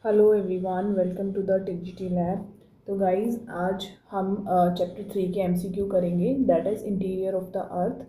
Hello everyone, welcome to the टिकजिटी lab. तो guys, आज हम चैप्टर 3 के एमसीक्यू करेंगे, that is interior of the earth.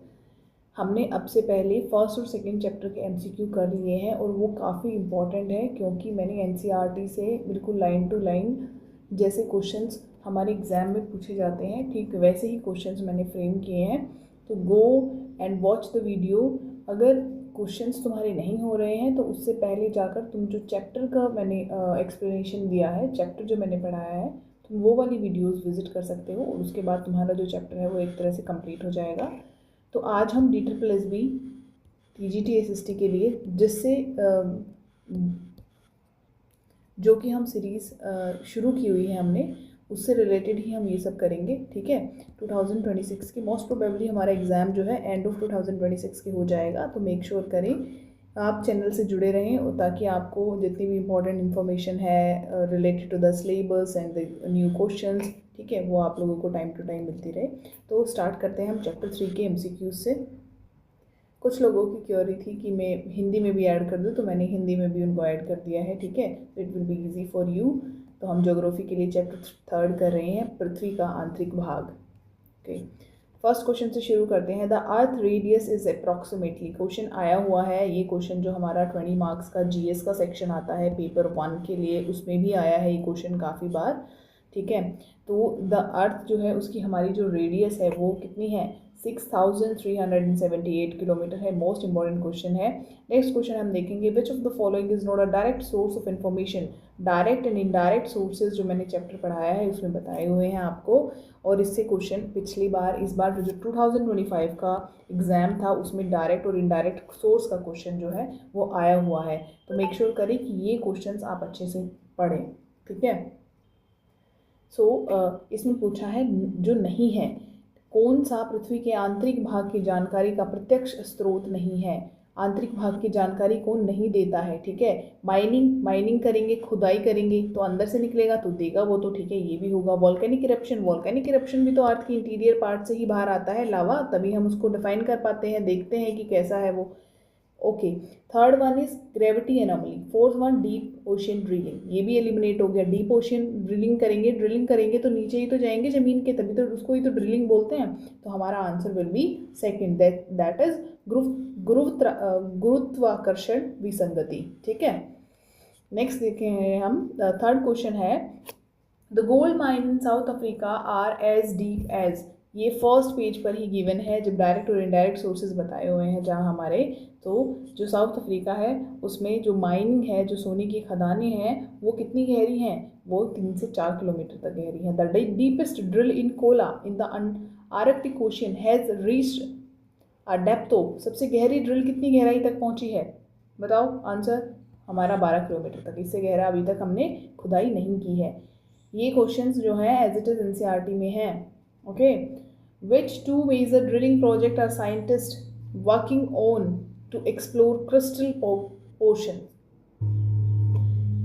हमने अब से पहले फर्स्ट और सेकंड चैप्टर के एमसीक्यू कर लिए हैं और वो काफ़ी इम्पॉर्टेंट है क्योंकि मैंने एनसीईआरटी से बिल्कुल लाइन टू लाइन जैसे क्वेश्चंस हमारे एग्ज़ाम में पूछे जाते हैं, ठीक वैसे ही क्वेश्चंस मैंने फ्रेम किए हैं। तो गो एंड वॉच द वीडियो। अगर क्वेश्चंस तुम्हारे नहीं हो रहे हैं तो उससे पहले जाकर तुम जो चैप्टर का मैंने एक्सप्लेनेशन दिया है, चैप्टर जो मैंने पढ़ाया है, तुम वो वाली वीडियोस विजिट कर सकते हो और उसके बाद तुम्हारा जो चैप्टर है वो एक तरह से कंप्लीट हो जाएगा। तो आज हम DSSB TGT SST के लिए जिससे जो कि हम सीरीज़ शुरू की हुई है हमने, उससे रिलेटेड ही हम ये सब करेंगे, ठीक है। 2026 की मोस्ट प्रोबेबली हमारा एग्ज़ाम जो है एंड ऑफ 2026 के हो जाएगा। तो मेक श्योर करें आप चैनल से जुड़े रहें ताकि आपको जितनी भी इम्पोर्टेंट इन्फॉर्मेशन है related to the syllabus and the new questions, ठीक है, वो आप लोगों को टाइम टू टाइम मिलती रहे। तो स्टार्ट करते हैं हम चैप्टर 3 के MCQs से। कुछ लोगों की क्वेरी थी कि मैं हिंदी में भी ऐड कर दूं, तो मैंने हिंदी में भी उनको ऐड कर दिया है, ठीक है। It will be easy for you. तो हम ज्योग्राफी के लिए चैप्टर 3 कर रहे हैं, पृथ्वी का आंतरिक भाग। ओके, फर्स्ट क्वेश्चन से शुरू करते हैं। The earth radius is approximately, question आया हुआ है। ये क्वेश्चन जो हमारा 20 मार्क्स का GS का सेक्शन आता है पेपर 1 के लिए, उसमें भी आया है ये क्वेश्चन काफ़ी बार, ठीक है। तो द अर्थ जो है उसकी हमारी जो रेडियस है वो कितनी है, 6378 किलोमीटर है। मोस्ट इंपॉर्टेंट क्वेश्चन है। नेक्स्ट क्वेश्चन हम देखेंगे, which of the following is not a direct source of information. Direct and indirect sources जो मैंने चैप्टर पढ़ाया है उसमें बताए हुए हैं आपको। और इससे क्वेश्चन पिछली बार, इस बार जो 2025 का एग्जाम था उसमें डायरेक्ट और इनडायरेक्ट सोर्स का क्वेश्चन जो है वो आया हुआ है। तो मेक श्योर करें कि ये क्वेश्चन आप अच्छे से पढ़ें, ठीक है। इसमें पूछा है जो नहीं है, कौन सा पृथ्वी के आंतरिक भाग की जानकारी का प्रत्यक्ष स्रोत नहीं है। आंतरिक भाग की जानकारी कौन नहीं देता है, ठीक है। माइनिंग करेंगे, खुदाई करेंगे तो अंदर से निकलेगा तो देगा वो, तो ठीक है, ये भी होगा। वॉल्केनिक इरप्शन भी तो अर्थ की इंटीरियर पार्ट से ही बाहर आता है लावा, तभी हम उसको डिफाइन कर पाते हैं, देखते हैं कि कैसा है वो। Okay, third one is gravity anomaly. Fourth one deep ocean drilling, ये भी एलिमिनेट हो गया। डीप ओशियन ड्रिलिंग करेंगे तो नीचे ही तो जाएंगे जमीन के, तभी तो उसको ही तो ड्रिलिंग बोलते हैं। तो हमारा answer will be second, that is गुरुत्वाकर्षण विसंगति, ठीक है। नेक्स्ट देखें हम, थर्ड क्वेश्चन है, the gold mine in South Africa are as deep as. ये फर्स्ट पेज पर ही गिवन है जब डायरेक्ट और इनडायरेक्ट सोर्सेज बताए हुए हैं जहाँ हमारे। तो जो साउथ अफ्रीका है उसमें जो माइनिंग है, जो सोने की खदानें हैं, वो कितनी गहरी हैं, वो 3 से 4 किलोमीटर तक गहरी हैं। The deepest drill in Cola in the Arctic ocean has reached a depth of, सबसे गहरी ड्रिल कितनी गहराई तक पहुंची है, बताओ आंसर। हमारा 12 किलोमीटर तक, इससे गहरा अभी तक हमने खुदाई नहीं की है। ये क्वेश्चंस जो है एज इट इज NCERT में है, okay. Which two major drilling project are scientist working on to explore crystal ocean.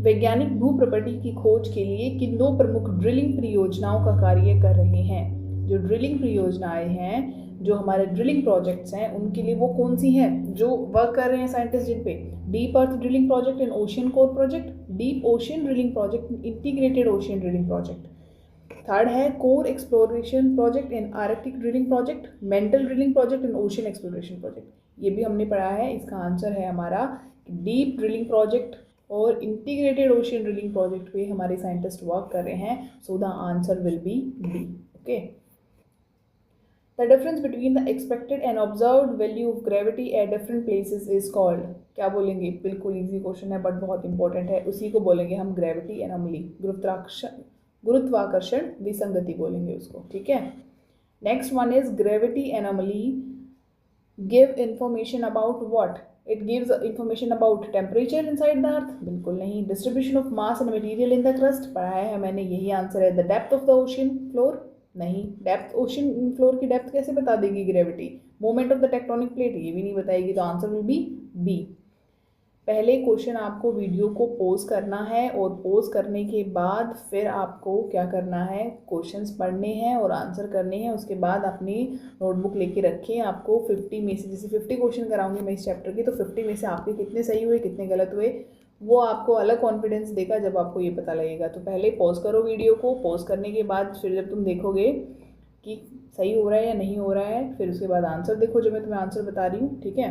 वैज्ञानिक भूप्रकृति की खोज के लिए किन 2 प्रमुख ड्रिलिंग परियोजनाओं का कार्य कर रहे हैं। जो ड्रिलिंग परियोजनाएं हैं, जो हमारे ड्रिलिंग प्रोजेक्ट्स हैं, उनके लिए वो कौन सी हैं जो वर्क कर रहे हैं साइंटिस्ट जिन पे। Deep earth drilling project and ocean core project, deep ocean drilling project, integrated ocean drilling project. Third है core exploration project and arctic drilling project, mantle drilling project and ocean exploration project. ये भी हमने पढ़ा है। इसका answer है हमारा deep drilling project और इंटीग्रेटेड ओशियन ड्रिलिंग प्रोजेक्ट पे हमारे साइंटिस्ट वर्क कर रहे हैं। So the answer will be D, okay. The difference between the expected and observed value of gravity at different places is called. क्या बोलेंगे, बिल्कुल easy question है बट बहुत इंपॉर्टेंट है। उसी को बोलेंगे हम ग्रेविटी एनोमली, गुरुत्वाकर्षण विसंगति बोलेंगे उसको, ठीक है। Next one is gravity anomaly give information about what. It gives information about temperature inside the earth, बिल्कुल नहीं। Distribution of mass and material in the crust, पढ़ाया है मैंने, यही आंसर है। The depth of the ocean floor, नहीं। Depth, ocean floor की depth कैसे बता देगी gravity. Movement of the tectonic plate, ये भी नहीं बताएगी। तो आंसर विल बी बी। पहले क्वेश्चन आपको वीडियो को पॉज करना है और पॉज करने के बाद फिर आपको क्या करना है, क्वेश्चंस पढ़ने हैं और आंसर करने हैं। उसके बाद अपनी नोटबुक लेके रखें। आपको 50 में से, जैसे 50 क्वेश्चन कराऊंगी मैं इस चैप्टर की, तो 50 में से आपके कितने सही हुए कितने गलत हुए वो आपको अलग कॉन्फिडेंस देगा जब आपको ये पता लगेगा। तो पहले पॉज करो वीडियो को, पॉज करने के बाद फिर जब तुम देखोगे कि सही हो रहा है या नहीं हो रहा है, फिर उसके बाद आंसर देखो जो मैं तुम्हें आंसर बता रही हूँ, ठीक है।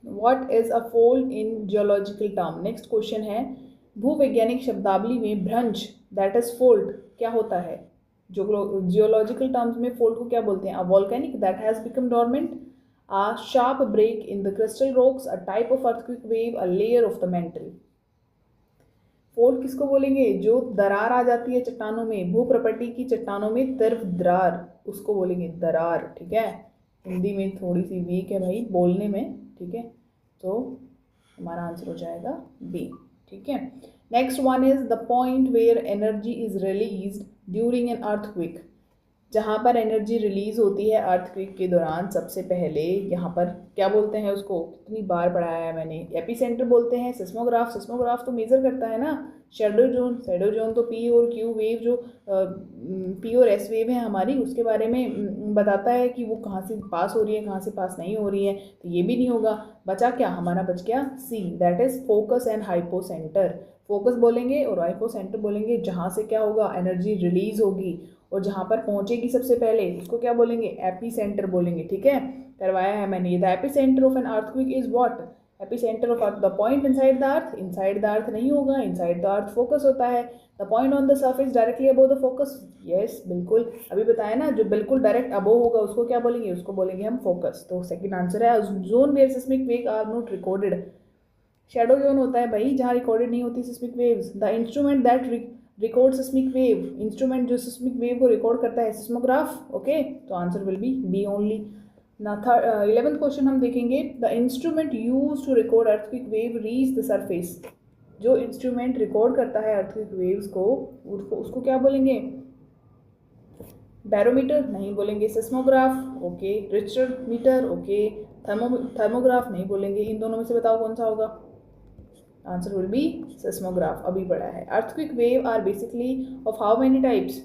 What is a fold in geological term, next question है भूवैज्ञानिक शब्दावली में भ्रंश दैट इज फोल्ड क्या होता है। जो जियोलॉजिकल टर्म्स में फोल्ड को क्या बोलते हैं? A volcanic that has become dormant, a sharp break in the crystal rocks, a type of earthquake wave, a layer of the mantle। Fold किसको बोलेंगे? जो दरार आ जाती है चट्टानों में, भूप्रपट्टी की चट्टानों में तरफ दरार, उसको बोलेंगे दरार, ठीक है। हिंदी में थोड़ी सी वीक है भाई बोलने में, ठीक है। तो हमारा आंसर हो जाएगा बी, ठीक है। Next one is the point where energy is released during an earthquake, जहाँ पर एनर्जी रिलीज होती है अर्थक्वेक के दौरान सबसे पहले, यहाँ पर क्या बोलते हैं उसको? कितनी बार पढ़ाया है मैंने, एपिसेंटर बोलते हैं। सिस्मोग्राफ, सिस्मोग्राफ तो मेजर करता है ना। शैडो जोन, शैडो जोन तो पी और क्यू वेव, जो पी और एस वेव है हमारी, उसके बारे में बताता है कि वो कहाँ से पास हो रही है, कहाँ से पास नहीं हो रही है। तो ये भी नहीं होगा, बचा क्या हमारा? बच गया C, that is focus and hypocenter. Focus बोलेंगे और हाइपोसेंटर बोलेंगे जहाँ से क्या होगा? एनर्जी रिलीज होगी, और जहाँ पर पहुँचेगी सबसे पहले उसको क्या बोलेंगे? एपी सेंटर बोलेंगे, ठीक है। करवाया है मैंने ये। The AP centre of an earthquake is what? AP centre of earth, the point inside the earth. Inside the earth नहीं होगा, इनसाइड द अर्थ फोकस होता है। The point on the surface directly above the focus, yes बिल्कुल, अभी बताया ना, जो बिल्कुल डायरेक्ट अबव होगा उसको क्या बोलेंगे? उसको बोलेंगे हम फोकस। तो सेकंड आंसर है zone where seismic wave are not recorded. Shadow zone होता है भाई जहाँ रिकॉर्डेड नहीं होती seismic waves. The instrument that record seismic wave, instrument जो सिस्मिक वेव को रिकॉर्ड करता है, सिस्मोग्राफ, ओके। तो answer will be B only. ना 11th क्वेश्चन हम देखेंगे, the instrument use to record earthquake wave reach the surface. जो instrument record करता है अर्थक्वेक वेव्स को, उसको क्या बोलेंगे? बैरोमीटर नहीं बोलेंगे, seismograph okay, Richter meter okay, thermograph नहीं बोलेंगे। इन दोनों में से बताओ कौन सा होगा? आंसर विल बी सिस्मोग्राफ, अभी पढ़ा है। Earthquake wave are basically of how many types,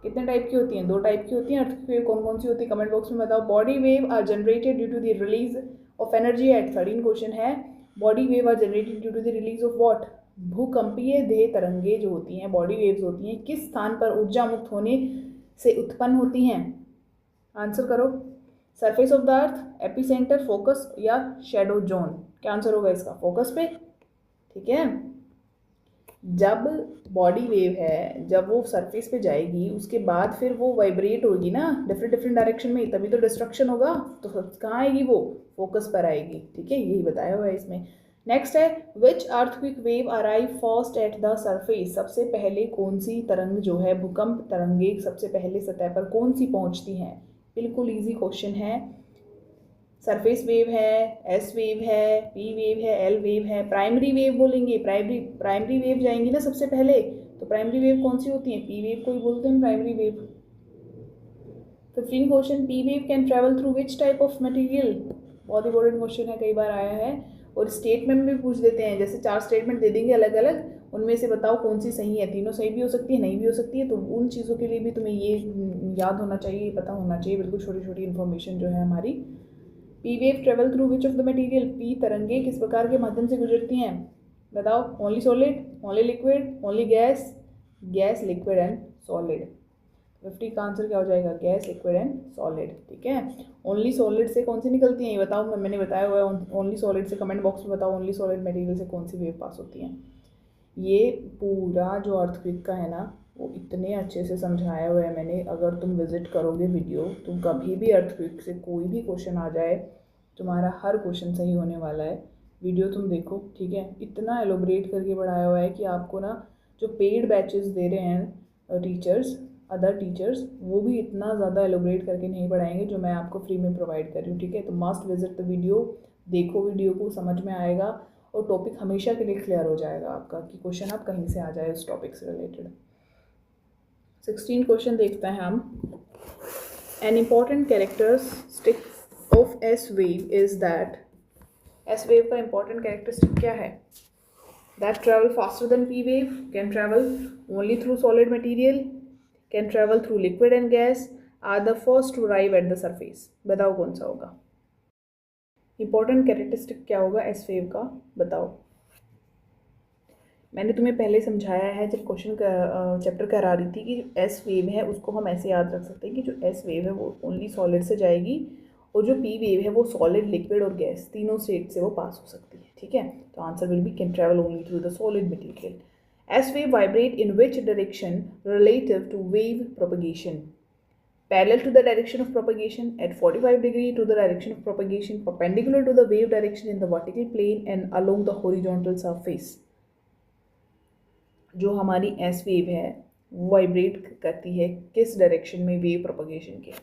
कितने टाइप की होती हैं? 2 टाइप की होती हैं अर्थक्वेक वेव। कौन कौन सी होती है? कमेंट बॉक्स में बताओ। Body wave are generated due to the release of energy at, 13 question है। Body wave are generated due to the release of what? भूकंपीय देह तरंगे जो होती हैं, बॉडी वेव्स होती हैं, किस स्थान पर ऊर्जा मुक्त होने से उत्पन्न होती हैं? आंसर करो। Surface of the earth, epicentre, focus या शैडो जोन? क्या आंसर होगा इसका? फोकस पे, ठीक है। जब बॉडी वेव है, जब वो सरफेस पे जाएगी उसके बाद फिर वो वाइब्रेट होगी ना डिफरेंट डिफरेंट डायरेक्शन में, तभी तो डिस्ट्रक्शन होगा। तो कहाँ आएगी वो? फोकस पर आएगी, ठीक है। यही बताया हुआ है इसमें। नेक्स्ट है which earthquake wave arrive first at the surface, सबसे पहले कौन सी तरंग जो है, भूकंप तरंगे सबसे पहले सतह पर कौन सी पहुंचती हैं? बिल्कुल इजी क्वेश्चन है। सरफेस वेव है, एस वेव है, पी वेव है, एल वेव है। प्राइमरी वेव बोलेंगे, प्राइमरी वेव जाएंगी ना सबसे पहले, तो प्राइमरी वेव कौन सी होती है? पी वेव को ही बोलते हैं primary wave. 15 question, P wave can travel through which type of material? बहुत इंपॉर्टेंट क्वेश्चन है, कई बार आया है। और स्टेटमेंट में भी पूछ देते हैं, जैसे 4 स्टेटमेंट दे देंगे अलग अलग, उनमें से बताओ कौन सी सही है। तीनों सही भी हो सकती है, नहीं भी हो सकती है। तो उन चीज़ों के लिए भी तुम्हें ये याद होना चाहिए, पता होना चाहिए, बिल्कुल छोटी छोटी इन्फॉर्मेशन जो है हमारी। P wave travel through which of the material, P तरंगे किस प्रकार के माध्यम से गुजरती हैं? बताओ। Only solid, only liquid, only gas, gas, liquid and solid. 50 का आंसर क्या हो जाएगा? गैस, लिक्विड एंड सॉलिड, ठीक है। ओनली सॉलिड से कौन सी निकलती हैं ये बताओ, मैंने बताया हुआ है। ओनली सॉलिड से कमेंट बॉक्स में बताओ, ओनली सॉलिड मटेरियल से कौन सी वेव पास होती हैं। ये पूरा जो अर्थक्वेक का है ना, वो इतने अच्छे से समझाया हुआ है मैंने। अगर तुम विजिट करोगे वीडियो, तो कभी भी अर्थक्वेक से कोई भी क्वेश्चन आ जाए, तुम्हारा हर क्वेश्चन सही होने वाला है। वीडियो तुम देखो, ठीक है। इतना एलोबरेट करके पढ़ाया हुआ है कि आपको ना, जो पेड बैचेस दे रहे हैं टीचर्स, अदर टीचर्स, वो भी इतना ज़्यादा एलोबरेट करके नहीं पढ़ाएंगे जो मैं आपको फ्री में प्रोवाइड कर रही हूँ, ठीक है। तो मस्ट विजिट द वीडियो, देखो वीडियो को, समझ में आएगा और टॉपिक हमेशा के लिए क्लियर हो जाएगा आपका, कि क्वेश्चन आप कहीं से आ जाए उस टॉपिक से रिलेटेड। 16 क्वेश्चन देखते हैं हम। An important characteristic of S wave is that, S wave का इम्पॉर्टेंट कैरेक्टरिस्टिक क्या है? That travel faster than P wave, can travel only through solid material, can travel through liquid and gas, are the first to arrive at the surface. बताओ कौन सा होगा? Important characteristic क्या होगा S wave का? बताओ। मैंने तुम्हें पहले समझाया है जब क्वेश्चन का चैप्टर करा रही थी कि जो एस वेव है उसको हम ऐसे याद रख सकते हैं कि जो एस वेव है वो ओनली सॉलिड से जाएगी और जो पी वेव है वो सॉलिड, लिक्विड और गैस तीनों स्टेट से वो पास हो सकती है, ठीक है। तो answer will be can travel only through the solid material. S wave vibrate in which direction relative to wave propagation? Parallel to the direction of propagation, at 45 degree to the direction of propagation, perpendicular to the wave direction in the vertical plane and along the horizontal surface। जो हमारी S wave है वो vibrate करती है किस direction में wave propagation के?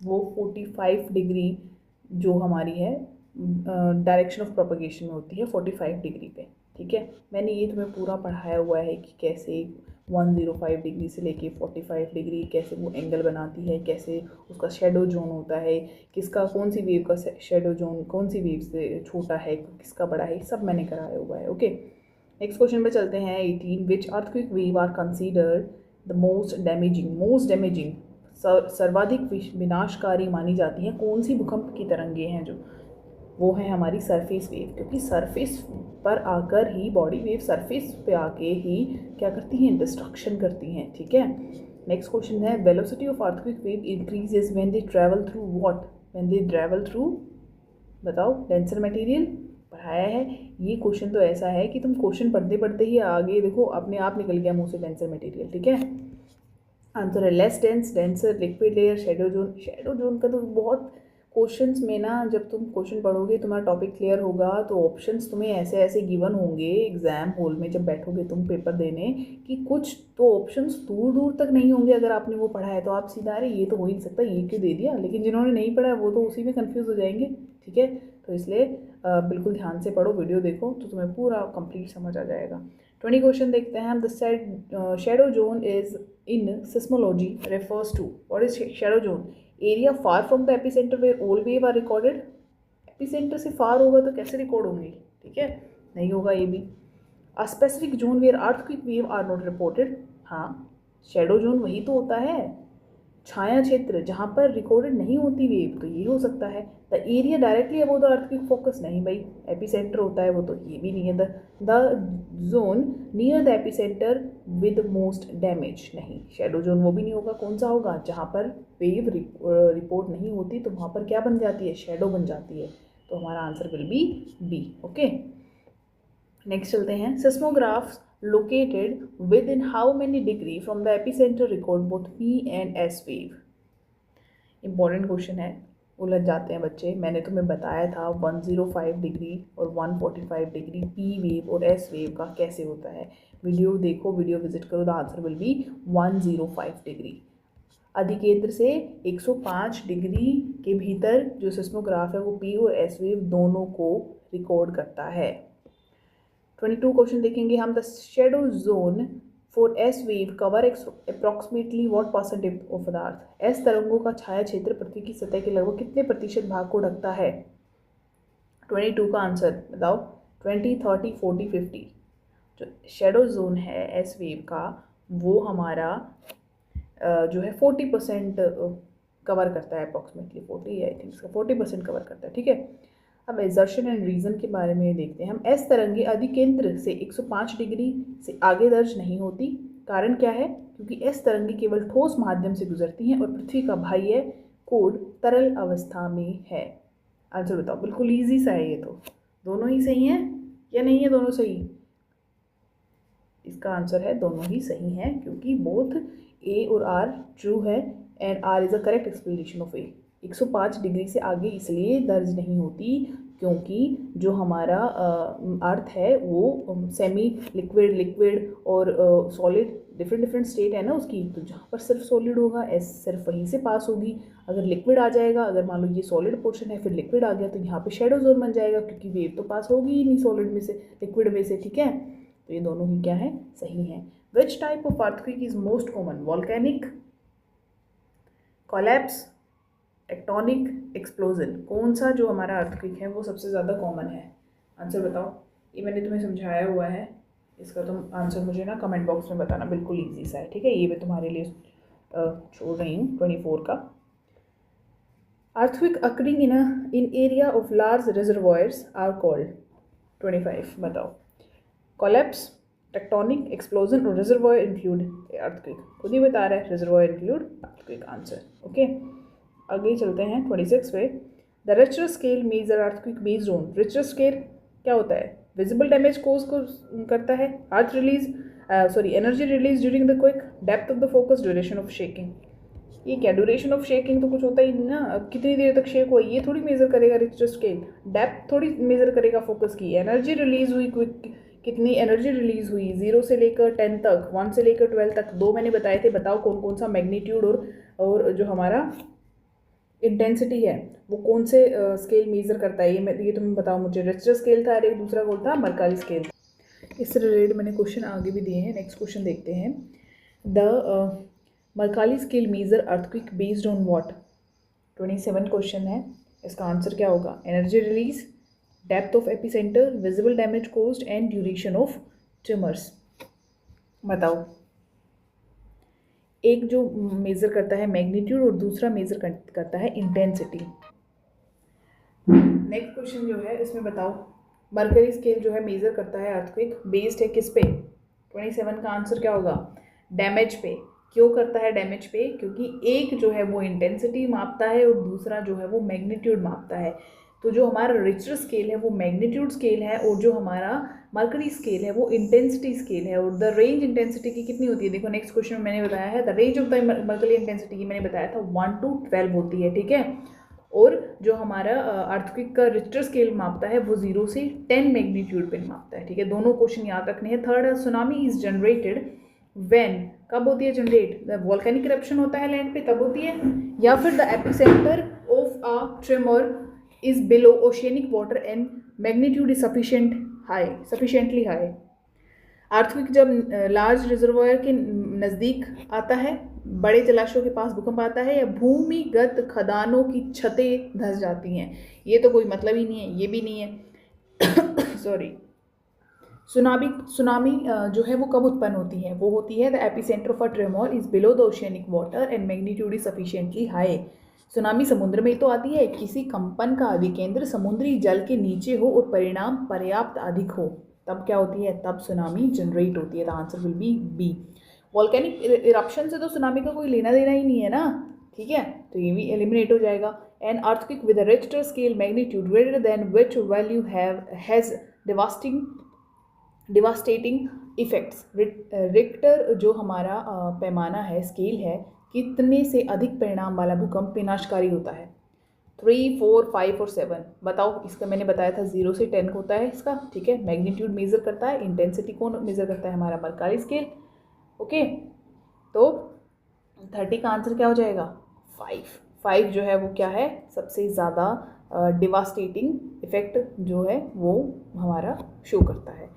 वो 45 डिग्री जो हमारी है डायरेक्शन ऑफ प्रोपगेशन में होती है 45 डिग्री पे, ठीक है। मैंने ये तुम्हें पूरा पढ़ाया हुआ है कि कैसे 105 डिग्री से लेके 45 डिग्री कैसे वो एंगल बनाती है, कैसे उसका शेडो जोन होता है, किसका कौन सी वेव का शेडो जोन कौन सी वेव से छोटा है, किसका बड़ा है, सब मैंने कराया हुआ है, ओके। नेक्स्ट क्वेश्चन पे चलते हैं 18। Which earthquake wave are considered the most damaging सर्वाधिक विनाशकारी मानी जाती हैं? कौन सी भूकंप की तरंगे हैं जो? वो है हमारी सरफेस वेव, क्योंकि सरफेस पर आकर ही बॉडी वेव सरफेस पे आके ही क्या करती हैं? डिस्ट्रक्शन करती हैं, ठीक है। नेक्स्ट क्वेश्चन है velocity of earthquake wave increases when they travel through what? When they travel through, बताओ, डेंसर मटेरियल। पढ़ाया है ये क्वेश्चन, तो ऐसा है कि तुम क्वेश्चन पढ़ते पढ़ते ही आगे देखो अपने आप निकल गया मुंह से डेंसर मटेरियल, ठीक है। आंसर है less dense, denser, liquid layer, shadow zone. Shadow zone का तो बहुत क्वेश्चंस में ना, जब तुम क्वेश्चन पढ़ोगे तुम्हारा टॉपिक क्लियर होगा तो ऑप्शंस तुम्हें ऐसे ऐसे गिवन होंगे एग्जाम हॉल में जब बैठोगे तुम पेपर देने, कि कुछ तो ऑप्शंस दूर दूर तक नहीं होंगे। अगर आपने वो पढ़ा है तो आप सीधा अरे ये तो हो ही नहीं सकता, ये क्यों दे दिया, लेकिन जिन्होंने नहीं पढ़ा है वो तो उसी में कन्फ्यूज़ हो जाएंगे, ठीक है। तो इसलिए बिल्कुल ध्यान से पढ़ो, वीडियो देखो तो तुम्हें पूरा कंप्लीट समझ आ जाएगा। 20 क्वेश्चन देखते हैं हम। The shadow zone is in seismology refers to, what is shadow zone? Area far from the epicentre where all wave are recorded. Epicentre से फार होगा तो कैसे रिकॉर्ड होंगी, ठीक है, नहीं होगा ये भी। A specific zone where earthquake wave are not reported, हाँ, शेडो जोन वही तो होता है, छाया क्षेत्र जहाँ पर रिकॉर्डेड नहीं होती वेव, तो ये हो सकता है। The area directly above the earthquake focus, नहीं भाई, एपिसेंटर होता है वो, तो ये भी नहीं है। The zone near the epicentre with most damage, नहीं, शेडो जोन वो भी नहीं होगा। कौन सा होगा? जहाँ पर वेव रिपोर्ट नहीं होती तो वहाँ पर क्या बन जाती है? शेडो बन जाती है। तो हमारा answer will be B, okay. Next चलते हैं। Seismographs located within how many degree from the epicenter record both P and S wave? Important question है, उलझ जाते हैं बच्चे। मैंने तुम्हें बताया था 105 डिग्री और 145 डिग्री पी वेव और एस वेव का कैसे होता है। वीडियो देखो, वीडियो विजिट करो, the answer will be 105 degree. अधिकेंद्र से 105 डिग्री के भीतर जो सिस्मोग्राफ है वो पी और एस वेव दोनों को रिकॉर्ड करता है। 22 क्वेश्चन देखेंगे हम। The shadow zone for S wave cover approximately what percentage of the earth? S तरंगों का छाया क्षेत्र पृथ्वी की सतह के लगभग कितने प्रतिशत भाग को ढकता है? 22 का आंसर बताओ। 20, 30, 40, 50। जो शेडो जोन है एस वेव का वो हमारा जो है 40% कवर करता है, अप्रॉक्सीमेटली 40 आई थिंक, 40% कवर करता है, ठीक है। अब एजर्शन एंड रीज़न के बारे में देखते हैं हम। एस तरंगे अधिकेंद्र से 105 डिग्री से आगे दर्ज नहीं होती, कारण क्या है? क्योंकि एस तरंगे केवल ठोस माध्यम से गुजरती हैं और पृथ्वी का बाह्य कोड तरल अवस्था में है। आंसर बताओ, बिल्कुल ईजी सा है ये तो। दोनों ही सही हैं या नहीं है दोनों सही? इसका आंसर है दोनों ही सही हैं, क्योंकि बोथ ए और आर ट्रू है and R is a correct explanation of A. 105 degree से आगे इसलिए दर्ज नहीं होती क्योंकि जो हमारा अर्थ है वो सेमी लिक्विड, लिक्विड और सॉलिड डिफरेंट स्टेट है ना उसकी, तो जहाँ पर सिर्फ सॉलिड होगा एस सिर्फ वहीं से पास होगी। अगर लिक्विड आ जाएगा, अगर मान लो ये सॉलिड पोर्शन है फिर लिक्विड आ गया तो यहाँ पे शेडो जोन बन जाएगा, क्योंकि वेव तो पास होगी ही नहीं सॉलिड में से, लिक्विड में से, ठीक है। तो ये दोनों ही क्या है? सही है। Which type of earthquake is most common? Volcanic, collapse, tectonic, explosion. कौन सा जो हमारा अर्थक्वेक है वो सबसे ज़्यादा कॉमन है? आंसर बताओ। ये मैंने तुम्हें समझाया हुआ है, इसका तुम आंसर मुझे ना कमेंट बॉक्स में बताना, बिल्कुल ईजी सा है, ठीक है। ये मैं तुम्हारे लिए छोड़ रही हूँ 24 का। Earthquake occurring in area of large reservoirs are called. 25 बताओ। कोलैप्स, टेक्टोनिक, एक्सप्लोजन और रिजर्वॉयर इंक्लूड अर्थक्वेक। खुद ही बता रहा है reservoir include earthquake answer. Okay, आगे चलते हैं 26 पे। The Richter scale major earthquake based on. Richter scale क्या होता है? विजिबल डैमेज कोज को करता है, earth release energy release during the quick, depth of the focus, duration of shaking. ये क्या ड्यूरेशन ऑफ शेकिंग तो कुछ होता ही नहीं ना, अब कितनी देर तक शेक हुआ ये थोड़ी मेजर करेगा रिक्टर स्केल। डेप्थ थोड़ी मेजर करेगा फोकस की। एनर्जी रिलीज हुई क्विक, कितनी एनर्जी रिलीज हुई 0 से लेकर 10 तक, 1 से लेकर 12 तक, 2 मैंने बताए थे। बताओ कौन कौन सा मैग्नीट्यूड और जो हमारा इंटेंसिटी है वो कौन से स्केल मेजर करता है, ये तुम्हें बताओ मुझे। रिक्टर स्केल था और एक दूसरा कौन था? Mercalli scale. इससे रिलेटेड मैंने क्वेश्चन आगे भी दिए हैं। नेक्स्ट क्वेश्चन देखते हैं। The Mercalli scale major earthquake based on what? 27 question है, इसका आंसर क्या होगा? Energy release, depth of epicentre, visible damage caused and duration of tremors. बताओ, एक जो मेजर करता है मैग्नीट्यूड और दूसरा मेजर करता है इंटेंसिटी। नेक्स्ट क्वेश्चन जो है इसमें बताओ, मरकरी स्केल जो है मेजर करता है अर्थक्वेक, बेस्ड है किस पे? 27 का आंसर क्या होगा? डैमेज पे। क्यों करता है डैमेज पे? क्योंकि एक जो है वो इंटेंसिटी मापता है और दूसरा जो है वो मैग्नीट्यूड मापता है। तो जो हमारा रिक्टर स्केल है वो मैग्नीट्यूड स्केल है और जो हमारा मरकरी स्केल है वो इंटेंसिटी स्केल है। और द रेंज इंटेंसिटी की कितनी होती है? देखो नेक्स्ट क्वेश्चन में मैंने बताया है the range of the mercury intensity की मैंने बताया था 1 to 12 होती है, ठीक है। और जो हमारा अर्थक्वेक का रिक्टर स्केल मापता है वो 0 से 10 मैग्नीट्यूड पे मापता है, ठीक है। दोनों क्वेश्चन याद रखने हैं। थर्ड है सुनामी इज जनरेटेड व्हेन, कब होती है जनरेट? वोल्केनिक इरप्शन होता है लैंड पे तब होती है, या फिर the epicentre of a tremor is below oceanic water and magnitude is sufficiently high. Earthquake जब लार्ज रिजर्वायर के नज़दीक आता है, बड़े जलाशयों के पास भूकंप आता है, या भूमिगत खदानों की छतें धंस जाती हैं। ये तो कोई मतलब ही नहीं है, ये भी नहीं है सॉरी। सुनामी जो है वो कब उत्पन्न होती है? वो होती है the epicentre of a tremor is below the oceanic water and magnitude is sufficiently high. Tsunami समुद्र में तो आती है, किसी कंपन का अधिकेंद्र समुद्री जल के नीचे हो और परिणाम पर्याप्त अधिक हो, तब क्या होती है? तब सुनामी जनरेट होती है। The answer will be B. Volcanic eruption से तो सुनामी का कोई लेना देना ही नहीं है ना, ठीक है, तो ये भी एलिमिनेट हो जाएगा। An earthquake with a Richter scale magnitude greater than which value has devastating effects. Richter जो हमारा पैमाना है, स्केल है, कितने से अधिक परिणाम वाला भूकंप विनाशकारी होता है? 3, 4, 5 और 7। बताओ, इसका मैंने बताया था 0 से 10 होता है इसका, ठीक है। मैग्नीट्यूड मेजर करता है, इंटेंसिटी कौन मेजर करता है? हमारा मरकारी स्केल। ओके, तो 30 का आंसर क्या हो जाएगा? 5 जो है वो क्या है? सबसे ज़्यादा डिवास्टेटिंग इफेक्ट जो है वो हमारा शो करता है।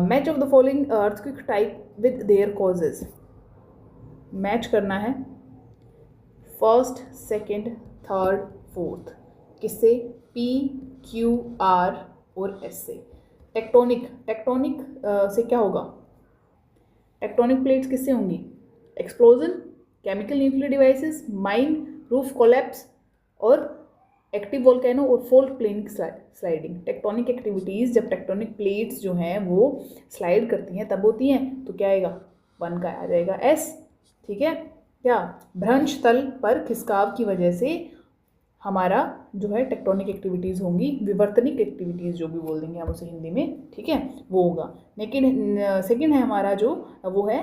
Match of the following earthquake type with their causes. Match करना है फर्स्ट, सेकंड, थर्ड, फोर्थ, किससे? P, Q, R और S से। टेक्टोनिक से क्या होगा? टेक्टोनिक प्लेट्स किससे होंगी? Explosion, chemical nuclear devices, mine, roof collapse और एक्टिव वोल्केनो और फोल्ट प्लेनिक स्लाइडिंग। टेक्टोनिक एक्टिविटीज़ जब टेक्टोनिक प्लेट्स जो हैं वो स्लाइड करती हैं तब होती हैं, तो क्या आएगा? 1 का आ जाएगा S, ठीक है। क्या? भ्रंश तल पर खिसकाव की वजह से हमारा जो है टेक्टोनिक एक्टिविटीज़ होंगी, विवर्तनिक एक्टिविटीज़ जो भी बोल देंगे हम उसे हिंदी में, ठीक है, वो होगा। लेकिन सेकंड है हमारा जो वो है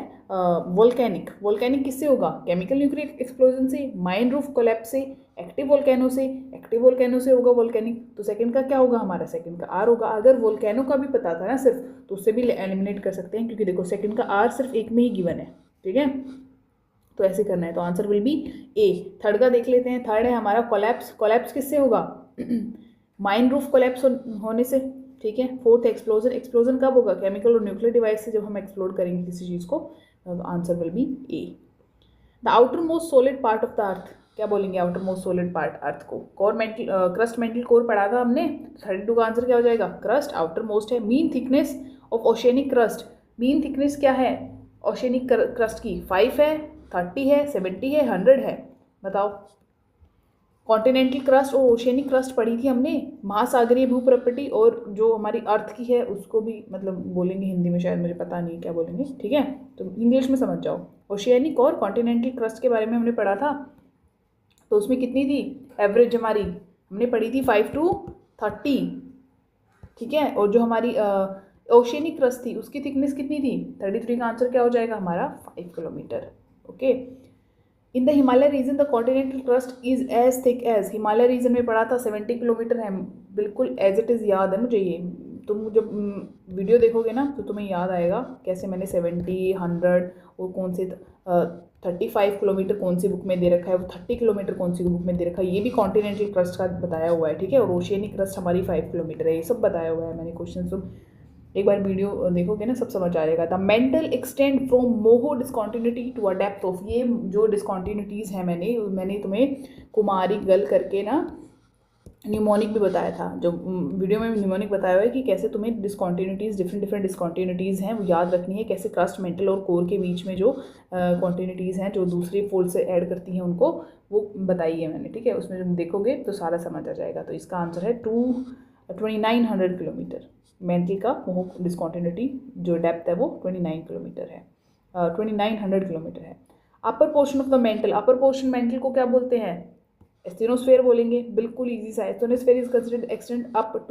वोल्केनिक किससे होगा? केमिकल न्यूक्लियर एक्सप्लोजन से, माइन रूफ कोलैप्स से, एक्टिव वोल्केनो से होगा वोल्केनिक। तो सेकंड का क्या होगा हमारा? सेकंड का R होगा। अगर वोल्केनो का भी पता था ना सिर्फ, तो उससे भी एलिमिनेट कर सकते हैं, क्योंकि देखो सेकंड का R सिर्फ एक में ही गिवन है, ठीक है, तो ऐसे करना है। तो answer will B A। Third का देख लेते हैं। थर्ड है हमारा कोलैप्स किससे होगा? माइन रूफ कोलैप्स होने से, ठीक है। फोर्थ एक्सप्लोजन कब होगा? केमिकल और न्यूक्लियर डिवाइस से जब हम एक्सप्लोड करेंगे किसी चीज़ को। Answer will B A। The outer most solid part of the अर्थ, क्या बोलेंगे? आउटर मोस्ट सॉलिड पार्ट अर्थ को क्रस्ट मेंटल कोर पढ़ा था हमने। 32 का आंसर क्या हो जाएगा? क्रस्ट। आउटर मोस्ट है। Mean thickness of oceanic crust, mean thickness क्या है ओशियनिक क्रस्ट की? 5 है, 30 है, 70 है, 100 है? बताओ कॉन्टिनेंटल क्रस्ट और ओशियनिक क्रस्ट पढ़ी थी हमने, महासागरीय भूप्रपटी, और जो हमारी अर्थ की है उसको भी मतलब बोलेंगे हिंदी में, शायद मुझे पता नहीं क्या बोलेंगे, ठीक है, तो इंग्लिश में समझ जाओ। ओशियनिक और कॉन्टिनेंटल क्रस्ट के बारे में हमने पढ़ा था, तो उसमें कितनी थी एवरेज हमारी, हमने पढ़ी थी 5 to 30, ठीक है। और जो हमारी ओशियनिक क्रस्ट थी उसकी थिकनेस कितनी थी, 33 का आंसर क्या हो जाएगा हमारा 5 kilometre, okay. In the Himalaya region the continental crust is as thick as, Himalaya region में पढ़ा था 70 किलोमीटर है, बिल्कुल एज इट इज़ याद है मुझे ये। तुम जब वीडियो देखोगे ना तो तुम्हें याद आएगा कैसे मैंने 70, 100 और कौन से 35 किलोमीटर कौन सी बुक में दे रखा है, वो 30 किलोमीटर कौन सी बुक में दे रखा है, ये भी कॉन्टिनेंटल क्रस्ट का बताया हुआ है, ठीक है। और ओशियनिक क्रस्ट हमारी 5 किलोमीटर है, ये सब बताया हुआ है मैंने क्वेश्चन। तुम एक बार वीडियो देखोगे ना सब समझ आ जाएगा। The mantle extend from Moho discontinuity to a depth of, ये जो डिस्कॉन्टिन्यूटीज़ हैं मैंने तुम्हें कुमारी गल करके ना न्यूमोनिक भी बताया था, जो वीडियो में न्यूमोनिक बताया हुआ है कि कैसे तुम्हें डिस्कॉन्टिन्यूटीज़ डिफरेंट डिस्कॉन्टिन्यूटीज़ हैं वो याद रखनी है, कैसे क्रस्ट मेंटल और कोर के बीच में जो कॉन्टिन्यूटीज़ हैं जो दूसरे फोल्ड से ऐड करती हैं उनको वो बताई है मैंने, ठीक है। उसमें जब देखोगे तो सारा समझ आ जाएगा। तो इसका आंसर है 2900 किलोमीटर। मेंटल का डिस्कॉन्टिन्यूटी जो डेप्थ है वो 29 किलोमीटर है, 2900 किलोमीटर है। Upper portion of the mental, upper portion mental को क्या बोलते हैं, एस्थेनोस्फेयर बोलेंगे, बिल्कुल इजी सा है। Asthenosphere is considered extend up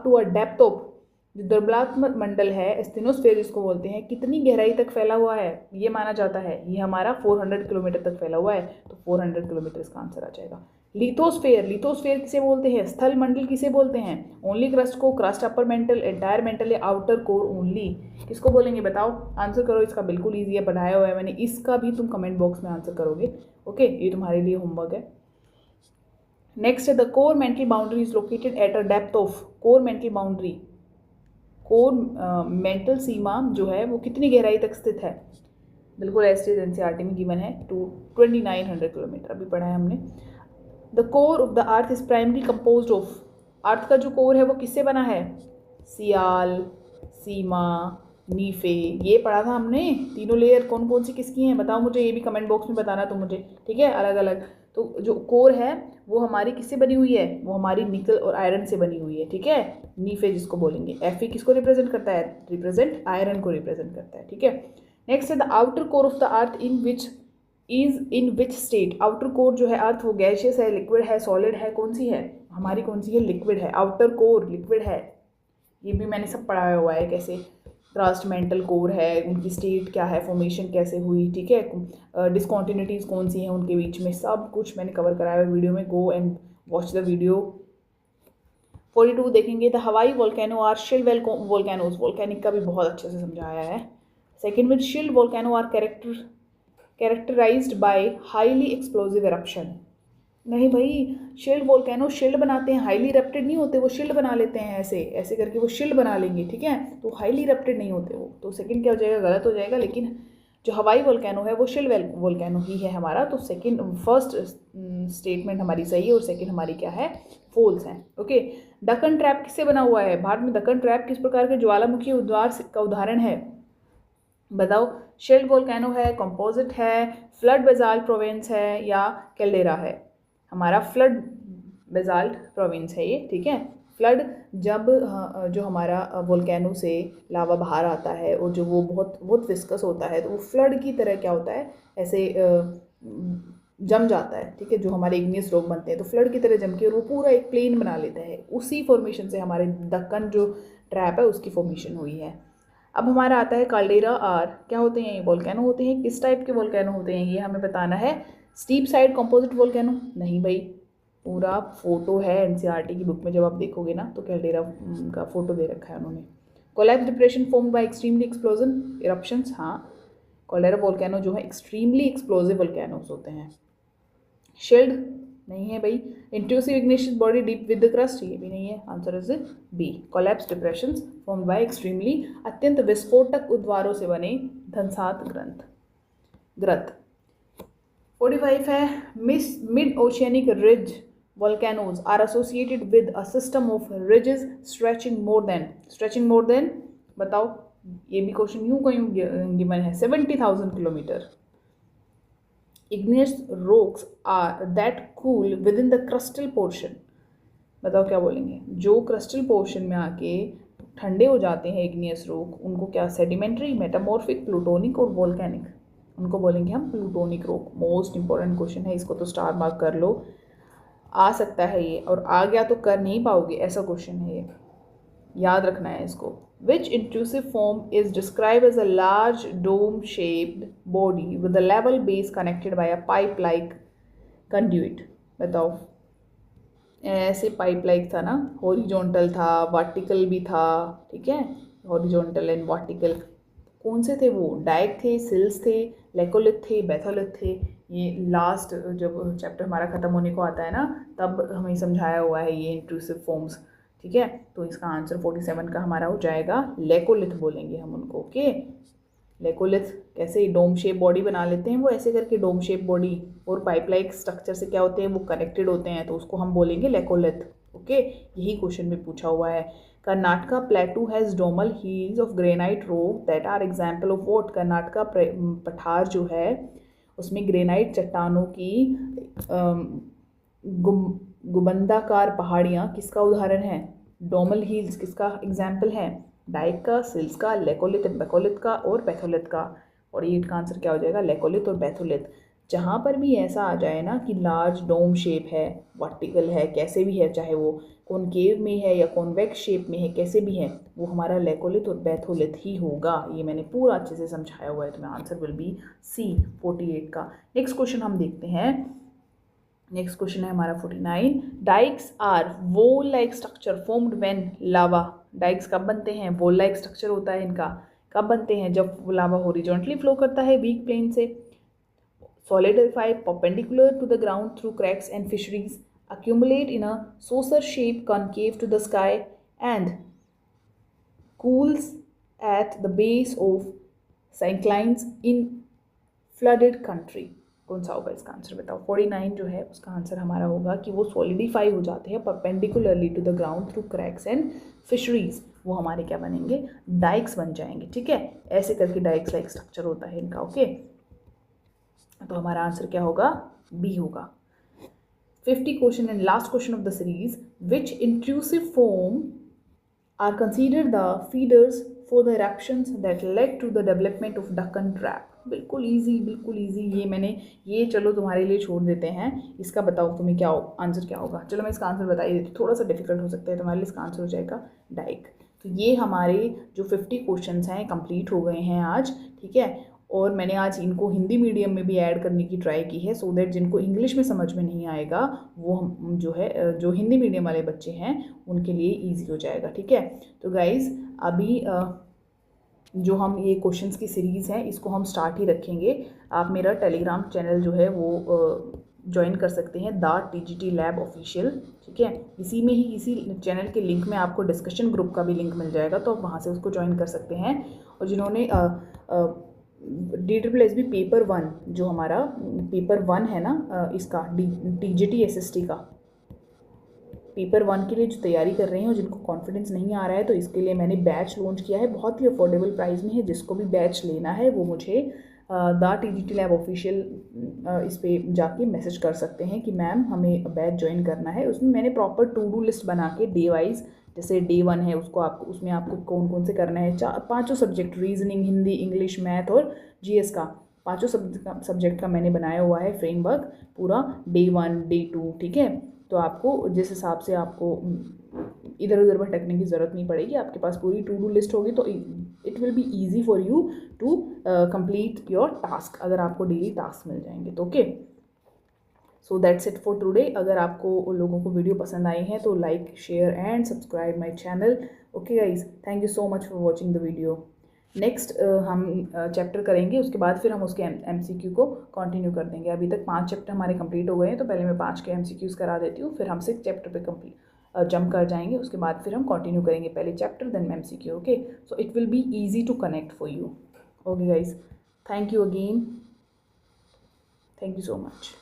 to a depth of, जो द्रव्यात्मक मंडल है एस्थेनोस्फेयर जिसको बोलते हैं, कितनी गहराई तक फैला हुआ है ये माना जाता है, ये हमारा 400 किलोमीटर तक फैला हुआ है, तो 400 किलोमीटर इसका आंसर आ जाएगा। लिथोस्फेयर, लिथोस्फेयर किसे बोलते हैं, स्थल मंडल किसे बोलते हैं, ओनली क्रस्ट को, crust upper mantle, entire mental या आउटर कोर ओनली, किसको बोलेंगे बताओ, आंसर करो। इसका बिल्कुल ईजी है, पढ़ाया हुआ है मैंने, इसका भी तुम कमेंट बॉक्स में आंसर करोगे, ओके, ये तुम्हारे लिए होमवर्क है। नेक्स्ट है the core mantle boundary is located at a depth of, core mantle boundary, core mantle सीमा जो है वो कितनी गहराई तक स्थित है, बिल्कुल एसटी एनसीईआरटी में गिवन है 2900 किलोमीटर, अभी पढ़ा है हमने। The core of the earth is primary composed of, earth का जो कोर है वो किससे बना है, सियाल, सीमा, नीफे, ये पढ़ा था हमने। तीनों लेयर कौन कौन सी किसकी हैं बताओ मुझे, ये भी कमेंट बॉक्स में बताना तुम मुझे, ठीक है, अलग अलग। तो जो कोर है वो हमारी किससे बनी हुई है, वो हमारी निकल और आयरन से बनी हुई है, ठीक है, नीफे जिसको बोलेंगे। एफई किसको रिप्रेजेंट करता है, रिप्रेजेंट आयरन को रिप्रेजेंट करता है, ठीक है। नेक्स्ट है the outer core of the earth in which state, outer core जो है अर्थ वो गैशियस है, लिक्विड है, सॉलिड है, कौन सी है हमारी, कौन सी है, लिक्विड है, आउटर कोर लिक्विड है, ये भी मैंने सब पढ़ाया हुआ है कैसे। क्रस्ट मेंटल कोर है, उनकी स्टेट क्या है, फॉर्मेशन कैसे हुई, ठीक है, डिस्कॉन्टिन्यूटीज़ कौन सी हैं उनके बीच में, सब कुछ मैंने कवर कराया हुआ वीडियो में, go and watch the video. 42 देखेंगे the Hawaii volcano are shield volcanoes, volcanic का भी बहुत अच्छे से समझाया है। सेकेंड में shield volcano are characterized by highly explosive eruption, नहीं भाई, शिल्ड वोल्केनो शिल्ड बनाते हैं, हाईली इरप्टेड नहीं होते, वो शिल्ड बना लेते हैं, ऐसे ऐसे करके वो शिल्ड बना लेंगे, ठीक है, तो हाईली इरप्टेड नहीं होते वो, तो सेकंड क्या हो जाएगा, गलत हो जाएगा। लेकिन जो हवाई वोल्केनो है वो शिल्ड वोल्केनो ही है हमारा, तो सेकंड फर्स्ट स्टेटमेंट हमारी सही है और सेकंड हमारी क्या है, फॉल्स है, ओके। दक्कन ट्रैप किससे बना हुआ है, भारत में दक्कन ट्रैप किस प्रकार के ज्वालामुखी उद्वार का उदाहरण है बताओ, शिल्ड वोल्केनो है, कंपोजिट है, फ्लड बेसाल्ट प्रोविंस है या कैल्डेरा है, हमारा फ्लड बेसाल्ट प्रोविंस है ये, ठीक है। फ्लड जब जो हमारा वोल्केनो से लावा बाहर आता है और जो वो बहुत बहुत विस्कस होता है तो वो फ्लड की तरह क्या होता है, ऐसे जम जाता है, ठीक है, जो हमारे इग्नियस रॉक बनते हैं तो फ्लड की तरह जम के और वो पूरा एक प्लेन बना लेता है, उसी फॉर्मेशन से हमारे दक्कन जो ट्रैप है उसकी फॉर्मेशन हुई है। अब हमारा आता है काल्डेरा आर, क्या होते हैं ये, वोल्केनो होते हैं, किस टाइप के वोल्केनो होते हैं ये हमें बताना है। स्टीप साइड कंपोजिट वोल्केनो, नहीं भाई, पूरा फोटो है एनसीईआरटी की बुक में, जब आप देखोगे ना तो कैल्डेरा का फोटो दे रखा है उन्होंने। Collapse depression formed by extremely explosion eruptions, हाँ, काल्डेरा वोल्केनो जो है एक्सट्रीमली एक्सप्लोजिव वोल्केनोस होते हैं। शिल्ड नहीं है भाई। Intrusive igneous body deep with the crust, ये भी नहीं है, answer is B. Collapse depressions formed by extremely अत्यंत विस्फोटक उद्वारों से बने धनसात ग्रत। 45 है mid oceanic ridge volcanoes are associated with a system of ridges stretching more than बताओ, ये भी क्वेश्चन यूं गिवन है 70,000 kilometre, igneous rocks are that cool within the crustal portion. बताओ क्या बोलेंगे? जो क्रिस्टल पोर्शन में आके ठंडे हो जाते हैं इग्नियस रॉक, उनको क्या? सेडिमेंट्री, मेटामॉर्फिक, प्लूटोनिक और वोल्केनिक, उनको बोलेंगे हम plutonic rock. Most important question है, इसको तो स्टार मार्क कर लो। आ सकता है ये, और आ गया तो कर नहीं पाओगे, ऐसा क्वेश्चन है ये, याद रखना है इसको। विच intrusive form is described as a large dome shaped body with a level base connected by a pipe like conduit। बताओ। ऐसे पाइप लाइक था ना, हॉरिजॉन्टल था, वर्टिकल भी था, ठीक है, हॉरिजॉन्टल एंड वर्टिकल। कौन से थे वो? डाइक थे, सिल्स थे, लेकोलिथ थे, बेथोलिथ थे। ये लास्ट जब चैप्टर हमारा ख़त्म होने को आता है ना, तब हमें समझाया हुआ है ये इंट्रूसिव फॉर्म्स, ठीक है। तो इसका आंसर 47 का हमारा हो जाएगा लेकोलिथ, बोलेंगे हम उनको। ओके, लेकोलिथ कैसे डोम शेप बॉडी बना लेते हैं वो, ऐसे करके डोम शेप बॉडी, और पाइप लाइक स्ट्रक्चर से क्या होते हैं वो कनेक्टेड होते हैं, तो उसको हम बोलेंगे लेकोलिथ। ओके, यही क्वेश्चन में पूछा हुआ है। Karnataka plateau has domal hills of granite rock that are example of what. Karnataka पठार जो है उसमें ग्रेनाइट चट्टानों की गुबंदाकार पहाड़ियाँ किसका उदाहरण है? डोमल हील्स किसका एग्जाम्पल है? डाइक का, सिल्स का, लेकोलिथ एंड बेकोलिथ का और बेथोलिथ का। और ये का आंसर क्या हो जाएगा? लेकोलिथ और बेथोलिथ। जहाँ पर भी ऐसा आ जाए ना कि लार्ज डोम शेप है, वर्टिकल है, कैसे भी है, चाहे वो कॉनकेव में है या कॉन्वेक्स शेप में है, कैसे भी है, वो हमारा लेकोलिथ और बेथोलिथ ही होगा। ये मैंने पूरा अच्छे से समझाया हुआ है, तो मेरा आंसर विल बी सी 48 का। नेक्स्ट क्वेश्चन हम देखते हैं। नेक्स्ट क्वेश्चन है हमारा 49। Dykes are wall like structure formed when lava. Dykes कब बनते हैं? वॉल लाइक स्ट्रक्चर होता है इनका। कब बनते हैं? जब लावा हॉरिजॉन्टली फ्लो करता है वीक प्लेन से, solidify perpendicular to the ground through cracks and fisheries, accumulate in a saucer shape concave to the sky, and cools at the base of synclines in flooded country। कौन सा होगा इसका answer? बताओ। 49 जो है उसका answer हमारा होगा कि वो सॉलिडिफाई हो जाते हैं perpendicularly to the ground through cracks and fissures. वो हमारे क्या बनेंगे? डाइक्स बन जाएंगे, ठीक है। ऐसे करके डाइक्स लाइक स्ट्रक्चर होता है इनका। ओके, तो हमारा आंसर क्या होगा? बी होगा। 50 question and last question of the series. Which intrusive form are considered the feeders for the eruptions that led to the development of Deccan trap. बिल्कुल इजी, बिल्कुल इजी। ये मैंने ये चलो तुम्हारे लिए छोड़ देते हैं। इसका बताओ तुम्हें क्या आंसर क्या होगा? चलो मैं इसका आंसर बता ही देती हूँ, थोड़ा सा डिफिकल्ट हो सकता है तुम्हारे लिए। इसका आंसर हो जाएगा डाइक। तो ये हमारे जो 50 क्वेश्चन हैं कंप्लीट हो गए हैं आज, ठीक है। और मैंने आज इनको हिंदी मीडियम में भी ऐड करने की ट्राई की है, सो दैट जिनको इंग्लिश में समझ में नहीं आएगा वो हम जो है जो हिंदी मीडियम वाले बच्चे हैं उनके लिए इजी हो जाएगा, ठीक है। तो गाइज़ अभी जो हम ये क्वेश्चंस की सीरीज़ है इसको हम स्टार्ट ही रखेंगे। आप मेरा टेलीग्राम चैनल जो है वो ज्वाइन कर सकते हैं, द TGT लैब ऑफिशियल, ठीक है। इसी में ही इसी चैनल के लिंक में आपको डिस्कशन ग्रुप का भी लिंक मिल जाएगा, तो आप वहाँ से उसको ज्वाइन कर सकते हैं। और जिन्होंने DSSB पेपर 1 जो हमारा पेपर 1 है ना, इसका TGT SST का पेपर 1 के लिए जो तैयारी कर रहे हैं और जिनको कॉन्फिडेंस नहीं आ रहा है, तो इसके लिए मैंने बैच लॉन्च किया है, बहुत ही अफोर्डेबल प्राइस में है। जिसको भी बैच लेना है वो मुझे द TGT लैब ऑफिशियल इस पर जाके मैसेज कर सकते हैं कि मैम हमें बैच ज्वाइन करना है। उसमें मैंने प्रॉपर टू डू लिस्ट बना के डे वाइज, जैसे डे 1 है उसको आपको उसमें आपको कौन कौन से करना है, 5 subject, reasoning, Hindi, English, math और GS का 5 सब्जेक्ट का मैंने बनाया हुआ है फ्रेमवर्क पूरा, डे 1 डे 2, ठीक है। तो आपको जिस हिसाब से आपको इधर उधर भटकने की ज़रूरत नहीं पड़ेगी, आपके पास पूरी टू डू लिस्ट होगी, तो it will be easy for you to complete your task, अगर आपको डेली टास्क मिल जाएंगे तो। Okay, so that's it for today. अगर आपको लोगों को वीडियो पसंद आई है तो like, share and subscribe my channel. Okay guys, thank you so much for watching the video. Next हम चैप्टर करेंगे, उसके बाद फिर हम उसके MCQ को कंटिन्यू कर देंगे। अभी तक 5 चैप्टर हमारे कंप्लीट हो गए हैं, तो पहले मैं 5 के MCQs करा देती हूँ, फिर हम 6 चैप्टर पे कंप्लीट जंप कर जाएंगे। उसके बाद फिर हम कंटिन्यू करेंगे पहले chapter then MCQ। Okay, so it will be easy to connect for you. Okay guys, thank you again, thank you so much.